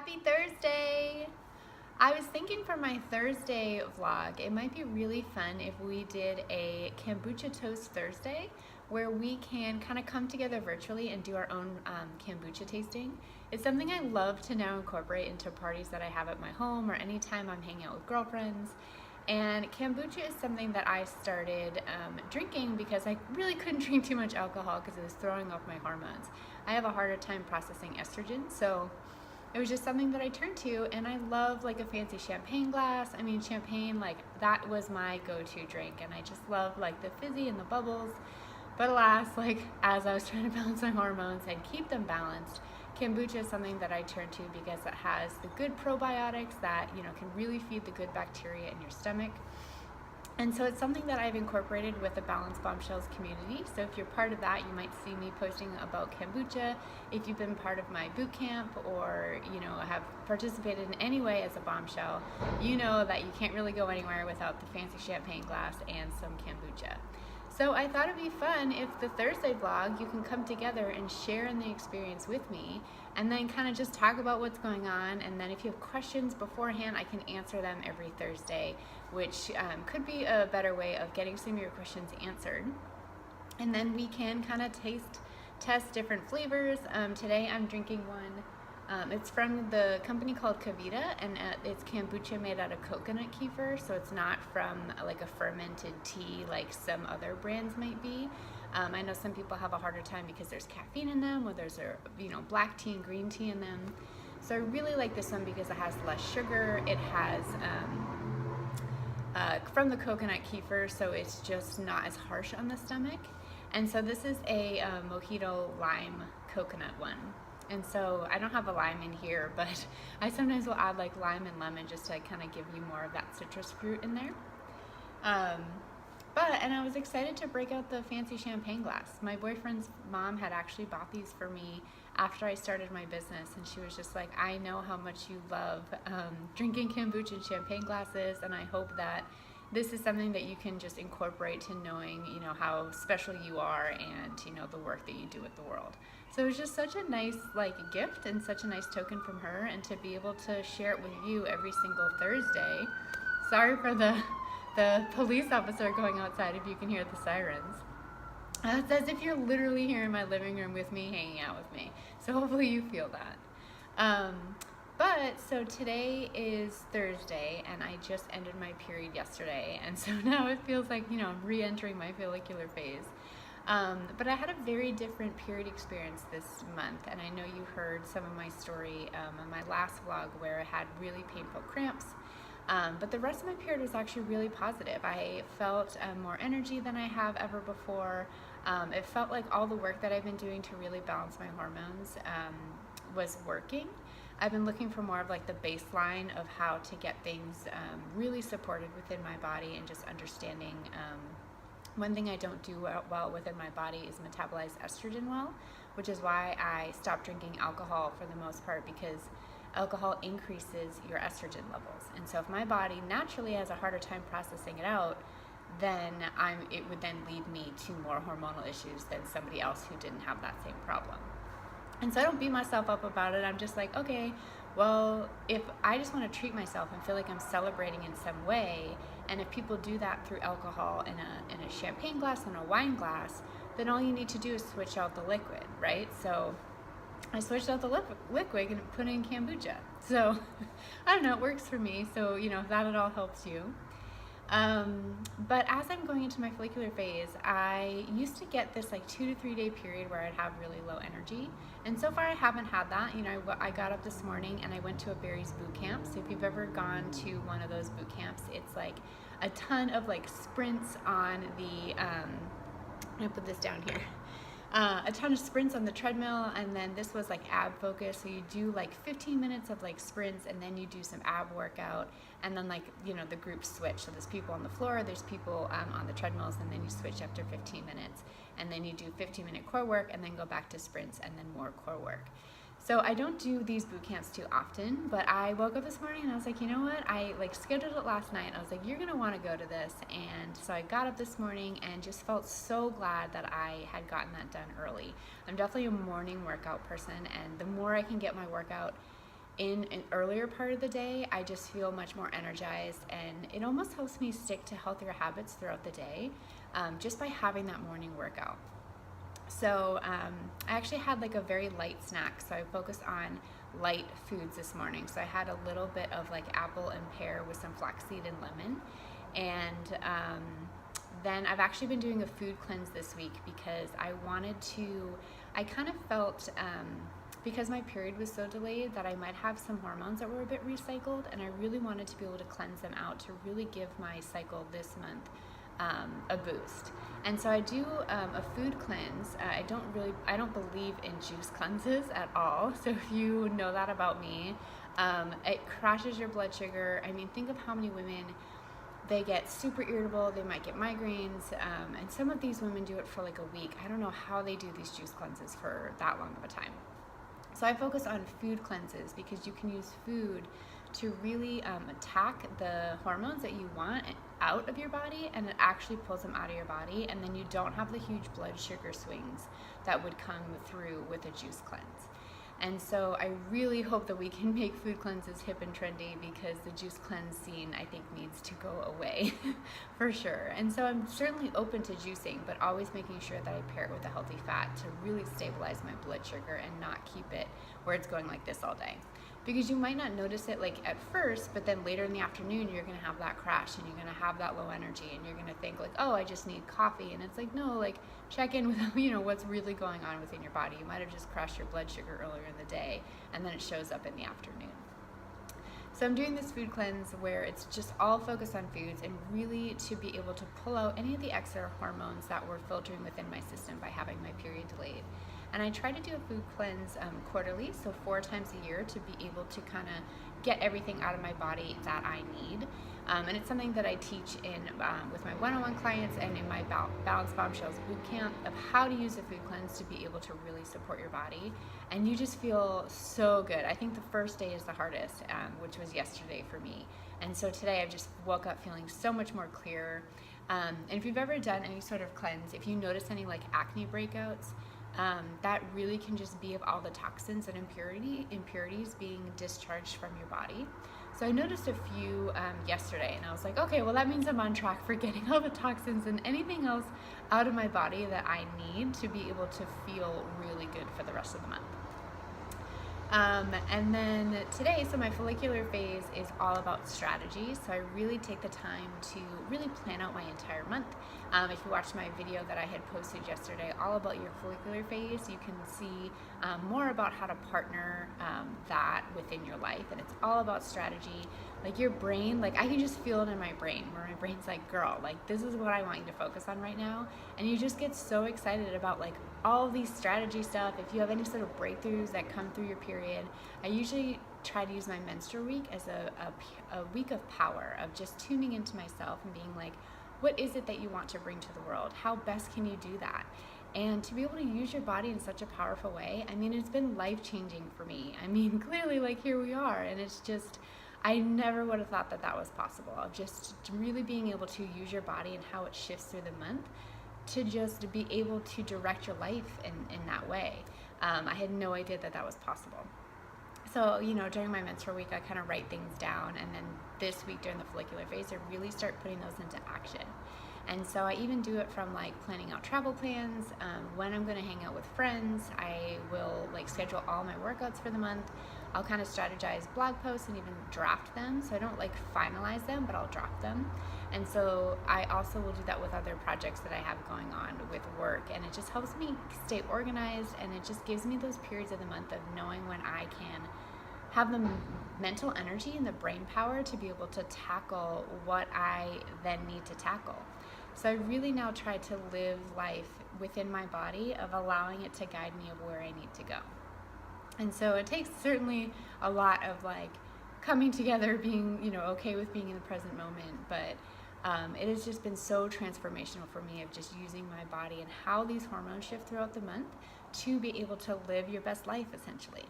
Happy Thursday! I was thinking for my Thursday vlog, it might be really fun if we did a Kombucha Toast Thursday where we can kind of come together virtually and do our own kombucha tasting. It's something I love to now incorporate into parties that I have at my home or anytime I'm hanging out with girlfriends. And kombucha is something that I started drinking because I really couldn't drink too much alcohol because it was throwing off my hormones. I have a harder time processing estrogen, so it was just something that I turned to, and I love like a fancy champagne glass. I mean, champagne, like that was my go-to drink, and I just love like the fizzy and the bubbles. But alas, like as I was trying to balance my hormones and keep them balanced, kombucha is something that I turn to because it has the good probiotics that, can really feed the good bacteria in your stomach. And so it's something that I've incorporated with the Balanced Bombshells community. So if you're part of that, you might see me posting about kombucha. If you've been part of my boot camp or, have participated in any way as a bombshell, you know that you can't really go anywhere without the fancy champagne glass and some kombucha. So I thought it'd be fun if the Thursday vlog, you can come together and share in the experience with me and then kind of just talk about what's going on. And then if you have questions beforehand, I can answer them every Thursday, which could be a better way of getting some of your questions answered. And then we can kind of test different flavors. Today I'm drinking one. It's from the company called Kavita, and it's kombucha made out of coconut kefir, so it's not from like a fermented tea like some other brands might be. I know some people have a harder time because there's caffeine in them, or there's black tea and green tea in them. So I really like this one because it has less sugar. It has from the coconut kefir, so it's just not as harsh on the stomach. And so this is a mojito lime coconut one. And so I don't have a lime in here, but I sometimes will add like lime and lemon just to kind of give you more of that citrus fruit in there. And I was excited to break out the fancy champagne glass. My boyfriend's mom had actually bought these for me after I started my business, and she was just like, I know how much you love drinking kombucha in champagne glasses, and I hope that this is something that you can just incorporate to knowing, how special you are and, the work that you do with the world. So it was just such a nice gift and such a nice token from her, and to be able to share it with you every single Thursday. Sorry for the police officer going outside if you can hear the sirens. It's as if you're literally here in my living room with me, hanging out with me. So hopefully you feel that. So today is Thursday, and I just ended my period yesterday, and so now it feels like, I'm re-entering my follicular phase. But I had a very different period experience this month, and I know you heard some of my story on my last vlog where I had really painful cramps. But the rest of my period was actually really positive. I felt more energy than I have ever before. It felt like all the work that I've been doing to really balance my hormones was working. I've been looking for more of like the baseline of how to get things really supported within my body, and just understanding one thing I don't do well within my body is metabolize estrogen well, which is why I stopped drinking alcohol for the most part, because alcohol increases your estrogen levels. And so if my body naturally has a harder time processing it out, then it would then lead me to more hormonal issues than somebody else who didn't have that same problem. And so I don't beat myself up about it. I'm just like, okay, well, if I just want to treat myself and feel like I'm celebrating in some way, and if people do that through alcohol in a champagne glass and a wine glass, then all you need to do is switch out the liquid, right? So I switched out the liquid and put in kombucha. So I don't know, it works for me. So, if that at all helps you. But as I'm going into my follicular phase, I used to get this 2 to 3 day period where I'd have really low energy. And so far I haven't had that. I got up this morning and I went to a berries boot camp. So if you've ever gone to one of those boot camps, it's like a ton of sprints on the, I'm gonna put this down here. A ton of sprints on the treadmill, and then this was ab focus, so you do 15 minutes of sprints, and then you do some ab workout, and then the groups switch. So there's people on the floor, there's people on the treadmills, and then you switch after 15 minutes, and then you do 15-minute core work, and then go back to sprints, and then more core work. So I don't do these boot camps too often, but I woke up this morning and I was like, you know what? I scheduled it last night. I was like, you're gonna want to go to this. And so I got up this morning and just felt so glad that I had gotten that done early. I'm definitely a morning workout person, and the more I can get my workout in an earlier part of the day, I just feel much more energized, and it almost helps me stick to healthier habits throughout the day, just by having that morning workout. So I actually had like a very light snack, so I focused on light foods this morning. So I had a little bit of like apple and pear with some flaxseed and lemon, and then I've actually been doing a food cleanse this week because I kind of felt, because my period was so delayed, that I might have some hormones that were a bit recycled, and I really wanted to be able to cleanse them out to really give my cycle this month a boost. And so I do a food cleanse. I don't believe in juice cleanses at all. So if you know that about me, it crashes your blood sugar. I mean, think of how many women, they get super irritable, they might get migraines, and some of these women do it for like a week. I don't know how they do these juice cleanses for that long of a time. So I focus on food cleanses because you can use food to really attack the hormones that you want out of your body, and it actually pulls them out of your body, and then you don't have the huge blood sugar swings that would come through with a juice cleanse. And so I really hope that we can make food cleanses hip and trendy, because the juice cleanse scene, I think, needs to go away for sure. And so I'm certainly open to juicing, but always making sure that I pair it with a healthy fat to really stabilize my blood sugar and not keep it where it's going like this all day. Because you might not notice it like at first, but then later in the afternoon, you're gonna have that crash, and you're gonna have that low energy, and you're gonna think like, oh, I just need coffee. And it's like, no, like check in with, what's really going on within your body. You might have just crashed your blood sugar earlier in the day, and then it shows up in the afternoon. So I'm doing this food cleanse where it's just all focused on foods, and really to be able to pull out any of the extra hormones that were filtering within my system by having my period delayed. And I try to do a food cleanse quarterly, so 4 times a year, to be able to kind of get everything out of my body that I need. And it's something that I teach in with my one-on-one clients and in my Balanced Bombshells bootcamp, of how to use a food cleanse to be able to really support your body. And you just feel so good. I think the first day is the hardest, which was yesterday for me. And so today I've just woke up feeling so much more clear. And if you've ever done any sort of cleanse, if you notice any like acne breakouts, that really can just be of all the toxins and impurities being discharged from your body. So I noticed a few yesterday, and I was like, okay, well that means I'm on track for getting all the toxins and anything else out of my body that I need to be able to feel really good for the rest of the month. And then today, so my follicular phase is all about strategy. So I really take the time to really plan out my entire month. If you watched my video that I had posted yesterday, all about your follicular phase, you can see more about how to partner that within your life. And it's all about strategy. Like your brain, like I can just feel it in my brain, where my brain's like, girl, like this is what I want you to focus on right now. And you just get so excited about like all these strategy stuff. If you have any sort of breakthroughs that come through your period, I usually try to use my menstrual week as a week of power, of just tuning into myself and being like, what is it that you want to bring to the world? How best can you do that? And to be able to use your body in such a powerful way, I mean, it's been life-changing for me. I mean, clearly, like here we are, and it's just, I never would have thought that that was possible, of just really being able to use your body and how it shifts through the month to just be able to direct your life in that way. I had no idea that that was possible. So, during my menstrual week, I kind of write things down, and then this week during the follicular phase, I really start putting those into action. And so I even do it from like planning out travel plans, when I'm going to hang out with friends. I will like schedule all my workouts for the month. I'll kind of strategize blog posts and even draft them. So I don't like finalize them, but I'll draft them. And so I also will do that with other projects that I have going on with work. And it just helps me stay organized, and it just gives me those periods of the month of knowing when I can have the mental energy and the brain power to be able to tackle what I then need to tackle. So I really now try to live life within my body, of allowing it to guide me of where I need to go. And so it takes certainly a lot of like coming together, being, okay with being in the present moment, but it has just been so transformational for me, of just using my body and how these hormones shift throughout the month to be able to live your best life, essentially.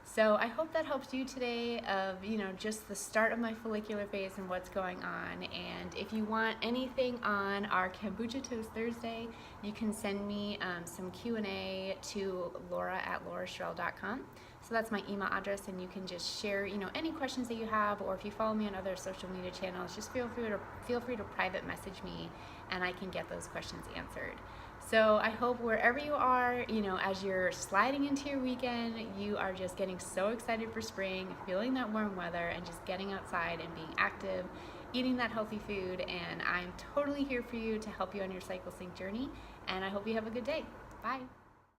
So I hope that helps you today, of, just the start of my follicular phase and what's going on. And if you want anything on our Kombucha Toast Thursday, you can send me some Q&A to laura@lauraschrell.com. So that's my email address, and you can just share, any questions that you have, or if you follow me on other social media channels, just feel free to private message me, and I can get those questions answered. So I hope wherever you are, as you're sliding into your weekend, you are just getting so excited for spring, feeling that warm weather, and just getting outside and being active, eating that healthy food. And I'm totally here for you to help you on your cycle sync journey. And I hope you have a good day. Bye.